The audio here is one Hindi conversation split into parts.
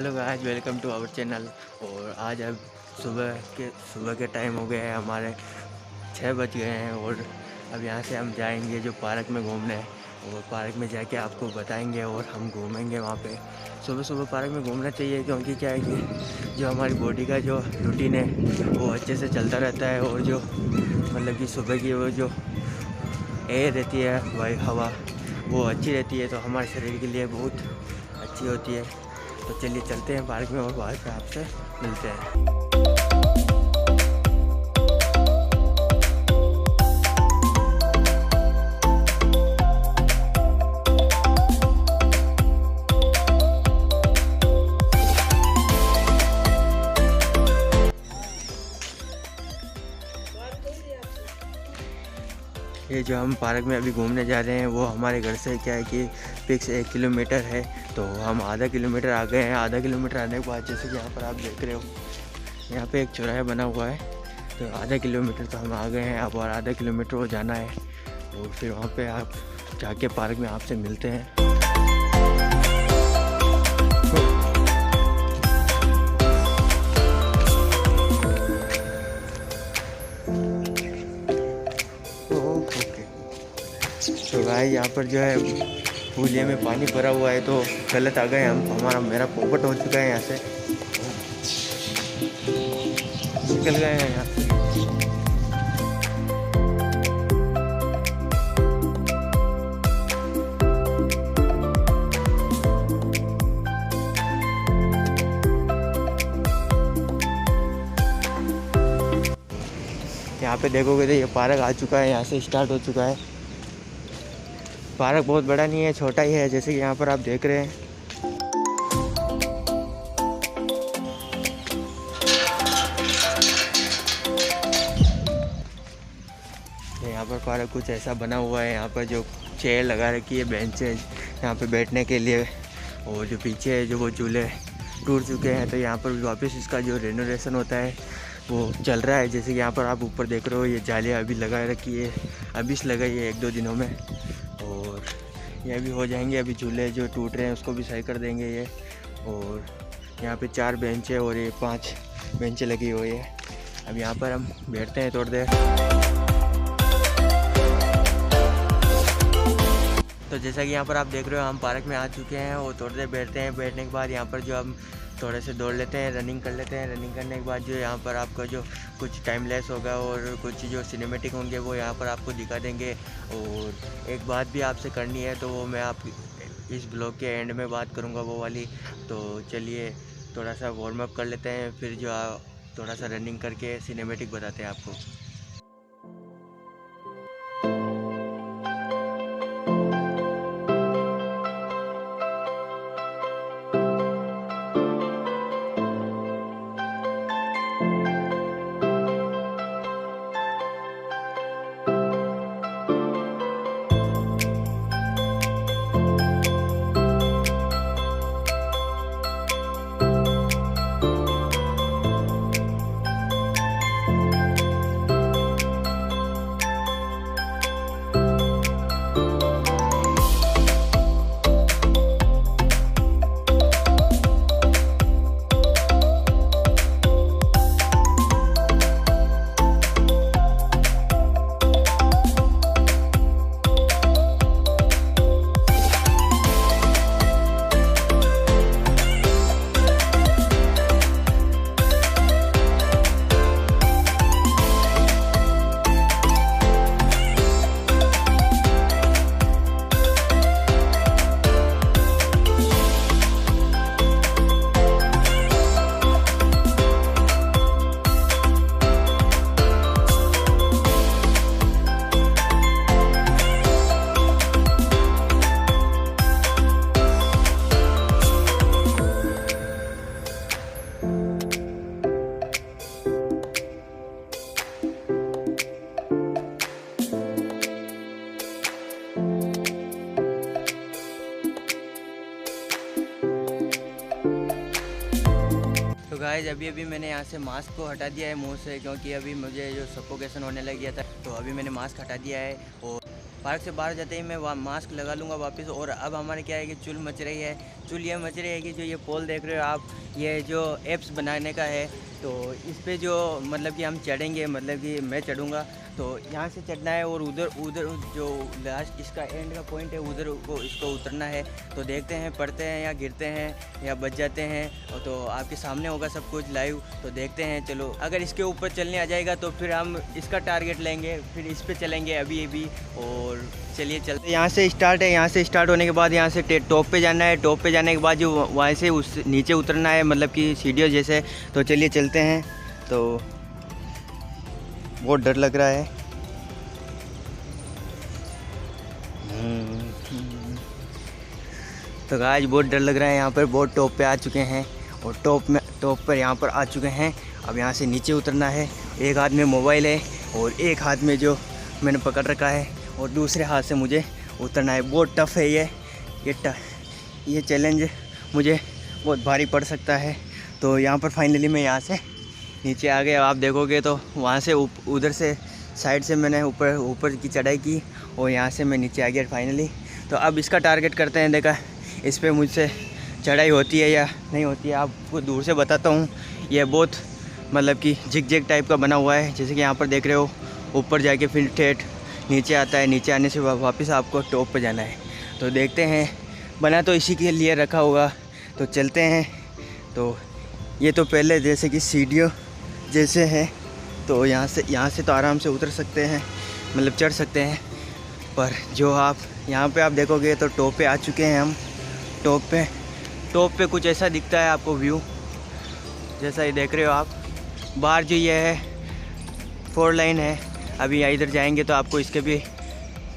Hello guys, welcome to our channel. और आज अब सुबह के टाइम हो गए हैं, हमारे 6 बज गए हैं। और अब यहाँ से हम जाएंगे जो पार्क में घूमने, और पार्क में जाके आपको बताएंगे और हम घूमेंगे वहाँ पे। सुबह सुबह पार्क में घूमना चाहिए, क्योंकि क्या है कि जो हमारी बॉडी का जो रूटीन है वो अच्छे से चलता रहता है। और जो मतलब कि सुबह की वो जो एयर रहती है, वायु हवा, वो अच्छी रहती है, तो हमारे शरीर के लिए बहुत अच्छी होती है। तो चलिए चलते हैं पार्क में और पार्क पे आपसे मिलते हैं। ये जो हम पार्क में अभी घूमने जा रहे हैं वो हमारे घर से क्या है कि फिक्स 1 किलोमीटर है, तो हम आधा किलोमीटर आ गए हैं। आधा किलोमीटर आने के बाद जैसे कि यहाँ पर आप देख रहे हो, यहाँ पे एक चौराहा बना हुआ है, तो आधा किलोमीटर तो हम आ गए हैं अब, और आधा किलोमीटर वो जाना है। और फिर वहाँ पे आप जाके पार्क में आपसे मिलते हैं। तो भाई यहाँ पर जो है पूलिया में पानी भरा हुआ है, तो गलत आ गए हम। मेरा पोपट हो चुका है, यहाँ से निकल गए हैं यहाँ से। यहाँ पे देखोगे तो ये पार्क आ चुका है, यहाँ से स्टार्ट हो चुका है। पार्क बहुत बड़ा नहीं है, छोटा ही है, जैसे कि यहाँ पर आप देख रहे हैं। यहाँ पर पार्क कुछ ऐसा बना हुआ है, यहाँ पर जो चेयर लगा रखी है, बेंचेज यहाँ पे बैठने के लिए। और जो पीछे है जो वो झूले टूट चुके हैं, तो यहाँ पर वापस इसका जो रेनोवेशन होता है वो चल रहा है। जैसे कि यहाँ पर आप ऊपर देख रहे हो, ये जालियाँ अभी लगा रखी है, अभी से लगाई है 1-2 दिनों में। और ये भी हो जाएंगे, अभी झूले जो टूट रहे हैं उसको भी सही कर देंगे ये। और यहाँ पे 4 बेंच है और ये 5 बेंचें लगी हुई है। अब यहाँ पर हम बैठते हैं थोड़ी देर। तो जैसा कि यहाँ पर आप देख रहे हो, हम पार्क में आ चुके हैं और थोड़ी देर बैठते हैं। बैठने के बाद यहाँ पर जो हम थोड़े से दौड़ लेते हैं, रनिंग कर लेते हैं। रनिंग करने के बाद जो यहाँ पर आपका जो कुछ टाइम लेस होगा और कुछ जो सिनेमेटिक होंगे वो यहाँ पर आपको दिखा देंगे। और एक बात भी आपसे करनी है, तो वो मैं आप इस ब्लॉग के एंड में बात करूँगा वो वाली। तो चलिए थोड़ा सा वार्म अप कर लेते हैं, फिर जो थोड़ा सा रनिंग करके सिनेमेटिक बताते हैं आपको। गाइस अभी मैंने यहाँ से मास्क को हटा दिया है मुंह से, क्योंकि अभी मुझे जो सफोकेशन होने लग गया था, तो अभी मैंने मास्क हटा दिया है। और पार्क से बाहर जाते ही मैं वहाँ मास्क लगा लूँगा वापस। और अब हमारे क्या है कि चुल मच रही है। चुल ये मच रही है कि जो ये पोल देख रहे हो आप, ये जो एप्स बनाने का है, तो इस पे जो मतलब कि हम चढ़ेंगे, मतलब कि मैं चढ़ूँगा तो यहाँ से चढ़ना है और उधर उधर जो लास्ट इसका एंड का पॉइंट है उधर को इसको उतरना है। तो देखते हैं पड़ते हैं या गिरते हैं या बच जाते हैं, और तो आपके सामने होगा सब कुछ लाइव। तो देखते हैं, चलो अगर इसके ऊपर चलने आ जाएगा तो फिर हम इसका टारगेट लेंगे, फिर इस पे चलेंगे अभी। और चलिए चलते, यहाँ से स्टार्ट है। यहाँ से स्टार्ट होने के बाद यहाँ से टॉप पे जाना है। टॉप पे जाने के बाद जो वहाँ से उस नीचे उतरना है, मतलब कि सीढ़ियों जैसे। तो चलिए चलते हैं। तो बहुत डर लग रहा है। तो गाइस बहुत डर लग रहा है। यहाँ पर बहुत टॉप पे आ चुके हैं और टॉप पर यहाँ पर आ चुके हैं। अब यहाँ से नीचे उतरना है। एक हाथ में मोबाइल है और एक हाथ में जो मैंने पकड़ रखा है, और दूसरे हाथ से मुझे उतरना है। बहुत टफ़ है ये चैलेंज मुझे बहुत भारी पड़ सकता है। तो यहाँ पर फाइनली मैं यहाँ से नीचे आ गया। आप देखोगे तो वहाँ से उधर से साइड से मैंने ऊपर की चढ़ाई की और यहाँ से मैं नीचे आ गया फाइनली। तो अब इसका टारगेट करते हैं। देखा इस पर मुझसे चढ़ाई होती है या नहीं होती है, आपको दूर से बताता हूँ। यह बहुत मतलब कि झिकझिक टाइप का बना हुआ है, जैसे कि यहाँ पर देख रहे हो। ऊपर जाके फिर ठेठ नीचे आता है। नीचे आने से वापस आपको टॉप पे जाना है। तो देखते हैं, बना तो इसी के लिए रखा होगा। तो चलते हैं। तो ये तो पहले जैसे कि सीढ़ियों जैसे है, तो यहाँ से तो आराम से उतर सकते हैं, मतलब चढ़ सकते हैं। पर जो आप यहाँ पे आप देखोगे तो टॉप पे आ चुके हैं हम। टॉप पे कुछ ऐसा दिखता है आपको व्यू, जैसा ये देख रहे हो आप। बाहर जो ये है 4 लाइन है। अभी यहाँ इधर जाएंगे तो आपको इसके भी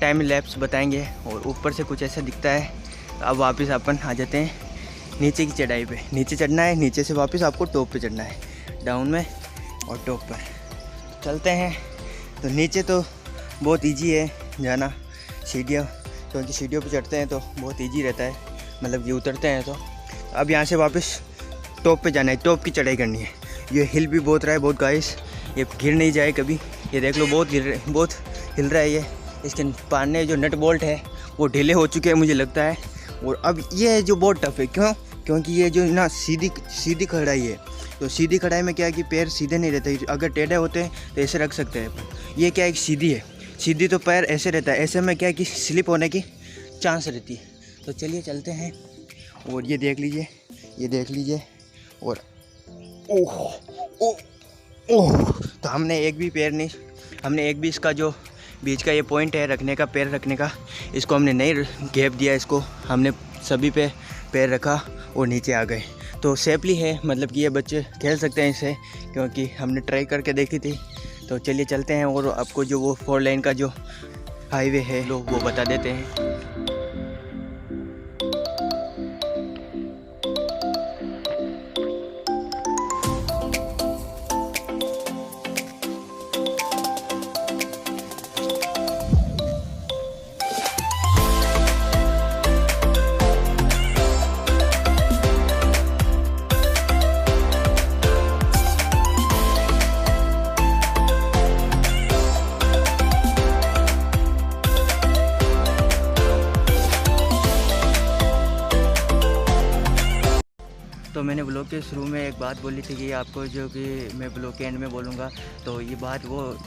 टाइम लैप्स बताएंगे। और ऊपर से कुछ ऐसा दिखता है। अब वापस अपन आ जाते हैं नीचे की चढ़ाई पे। नीचे चढ़ना है, नीचे से वापस आपको टॉप पे चढ़ना है, डाउन में और टॉप पर चलते हैं। तो नीचे तो बहुत इजी है जाना, सीढ़ियों, क्योंकि सीढ़ियों पे चढ़ते हैं तो बहुत इजी रहता है, मतलब कि उतरते हैं। तो अब यहाँ से वापस टॉप पे जाना है, टॉप की चढ़ाई करनी है। ये हिल भी बहुत रहा है बहुत गाइस, ये गिर नहीं जाए कभी। ये देख लो बहुत हिल रहा है ये। इसके पाने जो नट बोल्ट है वो ढीले हो चुके हैं मुझे लगता है। और अब ये है जो बहुत टफ है, क्योंकि ये जो ना सीधी खड़ाई है। तो सीधी खड़ाई में क्या है कि पैर सीधे नहीं रहते। अगर टेढ़े होते हैं तो ऐसे रख सकते हैं, ये क्या है सीधी है। सीधी तो पैर ऐसे रहता है, ऐसे में क्या है कि स्लिप होने की चांस रहती है। तो चलिए चलते हैं। और ये देख लीजिए और ओह तो हमने एक भी इसका जो बीच का ये पॉइंट है रखने का, पैर रखने का, इसको हमने नहीं गैप दिया। इसको हमने सभी पे पैर रखा और नीचे आ गए। तो सेफली है, मतलब कि ये बच्चे खेल सकते हैं इसे, क्योंकि हमने ट्राई करके देखी थी। तो चलिए चलते हैं और आपको जो वो 4 लाइन का जो हाईवे है लोग वो बता देते हैं। तो मैंने ब्लॉग के शुरू में एक बात बोली थी कि आपको, जो कि मैं ब्लॉग के एंड में बोलूँगा। तो ये बात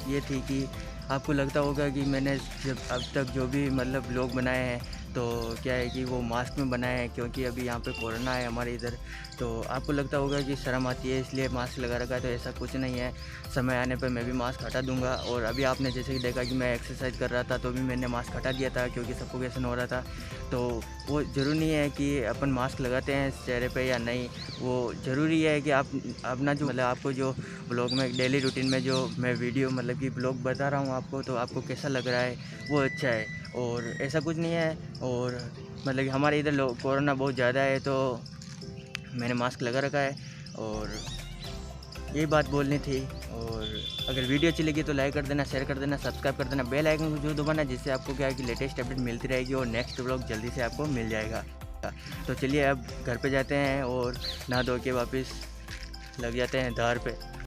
ये थी कि आपको लगता होगा कि मैंने जब अब तक जो भी मतलब ब्लॉग बनाए हैं तो क्या है कि वो मास्क में बनाए हैं, क्योंकि अभी यहाँ पे कोरोना है हमारे इधर। तो आपको लगता होगा कि शर्म आती है इसलिए मास्क लगा रखा है, तो ऐसा कुछ नहीं है। समय आने पर मैं भी मास्क हटा दूंगा। और अभी आपने जैसे कि देखा कि मैं एक्सरसाइज कर रहा था तो भी मैंने मास्क हटा दिया था, क्योंकि सफोकेशन हो रहा था। तो वो ज़रूरी नहीं है कि अपन मास्क लगाते हैं चेहरे पे या नहीं, वो ज़रूरी है कि आप अपना जो मतलब आपको जो ब्लॉग में डेली रूटीन में जो मैं वीडियो मतलब कि ब्लॉग बता रहा हूँ आपको, तो आपको कैसा लग रहा है वो अच्छा है। और ऐसा कुछ नहीं है। और मतलब कि हमारे इधर कोरोना बहुत ज़्यादा है तो मैंने मास्क लगा रखा है, और यही बात बोलनी थी। और अगर वीडियो अच्छी लगी तो लाइक कर देना, शेयर कर देना, सब्सक्राइब कर देना, बेल आइकन को जरूर दबाना, जिससे आपको क्या है कि लेटेस्ट अपडेट मिलती रहेगी और नेक्स्ट व्लॉग जल्दी से आपको मिल जाएगा। तो चलिए अब घर पे जाते हैं और नहा धो के वापस लग जाते हैं धार पे।